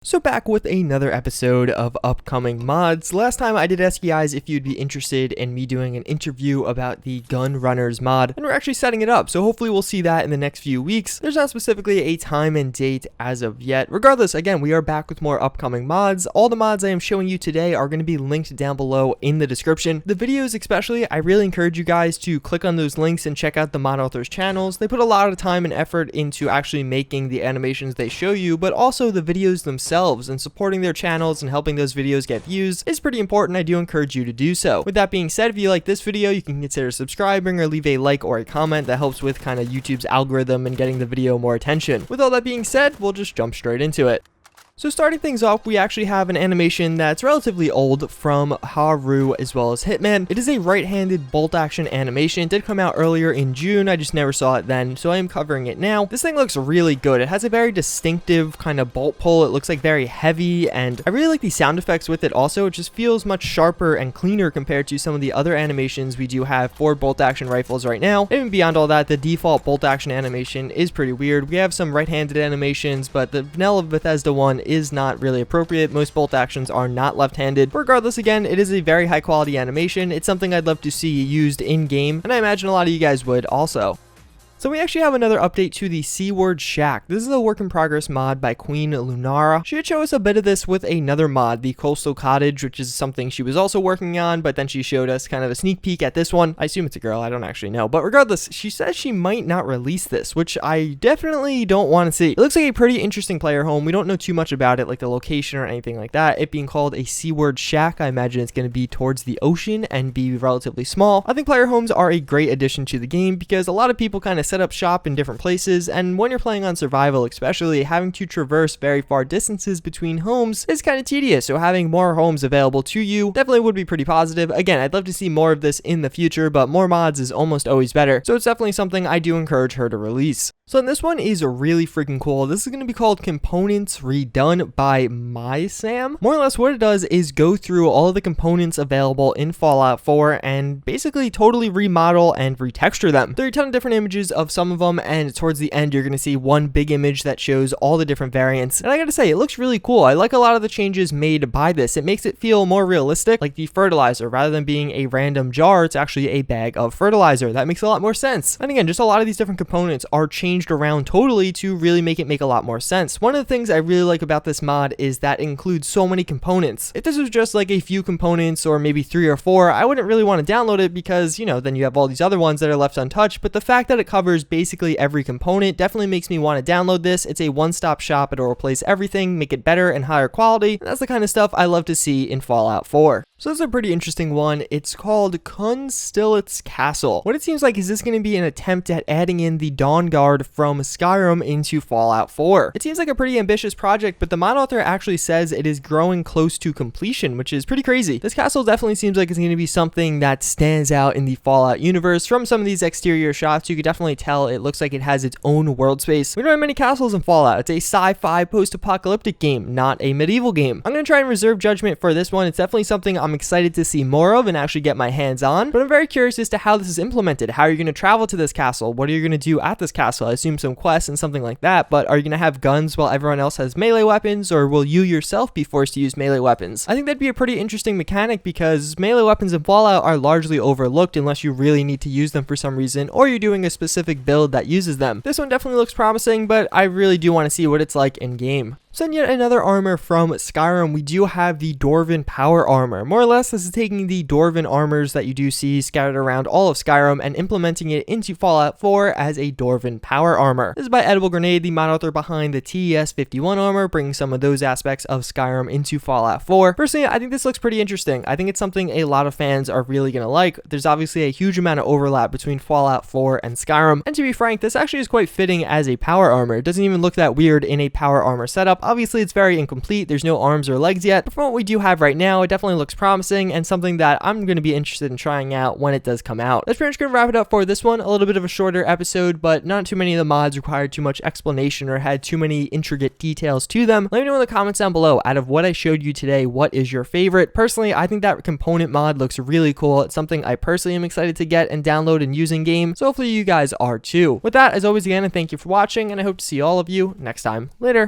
So back with another episode of upcoming mods. Last time I did ask you guys if you'd be interested in me doing an interview about the Gun Runners mod, and we're actually setting it up, so hopefully we'll see that in the next few weeks. There's not specifically a time and date as of yet. Regardless, again, we are back with more upcoming mods. All the mods I am showing you today are going to be linked down below in the description. The videos especially, I really encourage you guys to click on those links and check out the mod authors channels. They put a lot of time and effort into actually making the animations they show you, but also the videos themselves, and supporting their channels and helping those videos get views is pretty important. I do encourage you to do so. With that being said, if you like this video, you can consider subscribing or leave a like or a comment. That helps with kind of YouTube's algorithm and getting the video more attention. With all that being said, we'll just jump straight into it. So starting things off, we actually have an animation that's relatively old from Haru as well as Hitman. It is a right-handed bolt action animation. It did come out earlier in June, I just never saw it then, so I am covering it now. This thing looks really good. It has a very distinctive kind of bolt pull. It looks like very heavy, and I really like the sound effects with it also. It just feels much sharper and cleaner compared to some of the other animations we do have for bolt action rifles right now. Even beyond all that, the default bolt action animation is pretty weird. We have some right-handed animations, but the vanilla Bethesda one is not really appropriate. Most bolt actions are not left-handed. Regardless, again, it is a very high quality animation. It's something I'd love to see used in-game, and I imagine a lot of you guys would also. So we actually have another update to the Seaward Shack. This is a work in progress mod by Queen Lunara. She did show us a bit of this with another mod, the Coastal Cottage, which is something she was also working on, but then she showed us kind of a sneak peek at this one. I assume it's a girl, I don't actually know. But regardless, she says she might not release this, which I definitely don't want to see. It looks like a pretty interesting player home. We don't know too much about it, like the location or anything like that. It being called a Seaward Shack, I imagine it's going to be towards the ocean and be relatively small. I think player homes are a great addition to the game because a lot of people kind of set up shop in different places, and when you're playing on survival especially, having to traverse very far distances between homes is kind of tedious, so having more homes available to you definitely would be pretty positive. Again, I'd love to see more of this in the future, but more mods is almost always better, so it's definitely something I do encourage her to release. So this one is really freaking cool. This is going to be called Components Redone by MySam. More or less what it does is go through all of the components available in Fallout 4 and basically totally remodel and retexture them. There are a ton of different images of some of them, and towards the end you're going to see one big image that shows all the different variants. And I gotta say, it looks really cool. I like a lot of the changes made by this. It makes it feel more realistic, like the fertilizer. Rather than being a random jar, it's actually a bag of fertilizer. That makes a lot more sense. And again, just a lot of these different components are changed around totally to really make it make a lot more sense. One of the things I really like about this mod is that it includes so many components. If this was just like a few components or maybe 3 or 4, I wouldn't really want to download it because, you know, then you have all these other ones that are left untouched. But the fact that it covers basically every component definitely makes me want to download this. It's a one-stop shop. It'll replace everything, make it better and higher quality. And that's the kind of stuff I love to see in Fallout 4. So this is a pretty interesting one. It's called Kunstlitz Castle. What it seems like is this going to be an attempt at adding in the Dawn Guard from Skyrim into Fallout 4. It seems like a pretty ambitious project, but the mod author actually says it is growing close to completion, which is pretty crazy. This castle definitely seems like it's going to be something that stands out in the Fallout universe. From some of these exterior shots, you could definitely tell it looks like it has its own world space. We don't have many castles in Fallout. It's a sci-fi post-apocalyptic game, not a medieval game. I'm going to try and reserve judgment for this one. It's definitely something I'm excited to see more of and actually get my hands on, but I'm very curious as to how this is implemented. How are you going to travel to this castle? What are you going to do at this castle? I assume some quests and something like that, but are you going to have guns while everyone else has melee weapons, or will you yourself be forced to use melee weapons? I think that'd be a pretty interesting mechanic because melee weapons in Fallout are largely overlooked unless you really need to use them for some reason, or you're doing a specific build that uses them. This one definitely looks promising, but I really do want to see what it's like in game. So in yet another armor from Skyrim, we do have the Dwarven Power Armor. More or less, this is taking the Dwarven armors that you do see scattered around all of Skyrim and implementing it into Fallout 4 as a Dwarven Power Armor. This is by Edible Grenade, the mod author behind the TES-51 armor, bringing some of those aspects of Skyrim into Fallout 4. Personally, I think this looks pretty interesting. I think it's something a lot of fans are really going to like. There's obviously a huge amount of overlap between Fallout 4 and Skyrim, and to be frank, this actually is quite fitting as a power armor. It doesn't even look that weird in a power armor setup. Obviously, it's very incomplete. There's no arms or legs yet, but from what we do have right now, it definitely looks promising and something that I'm going to be interested in trying out when it does come out. That's pretty much going to wrap it up for this one. A little bit of a shorter episode, but not too many of the mods required too much explanation or had too many intricate details to them. Let me know in the comments down below, out of what I showed you today, what is your favorite? Personally, I think that component mod looks really cool. It's something I personally am excited to get and download and use in game, so hopefully you guys are too. With that, as always, again, thank you for watching, and I hope to see all of you next time. Later.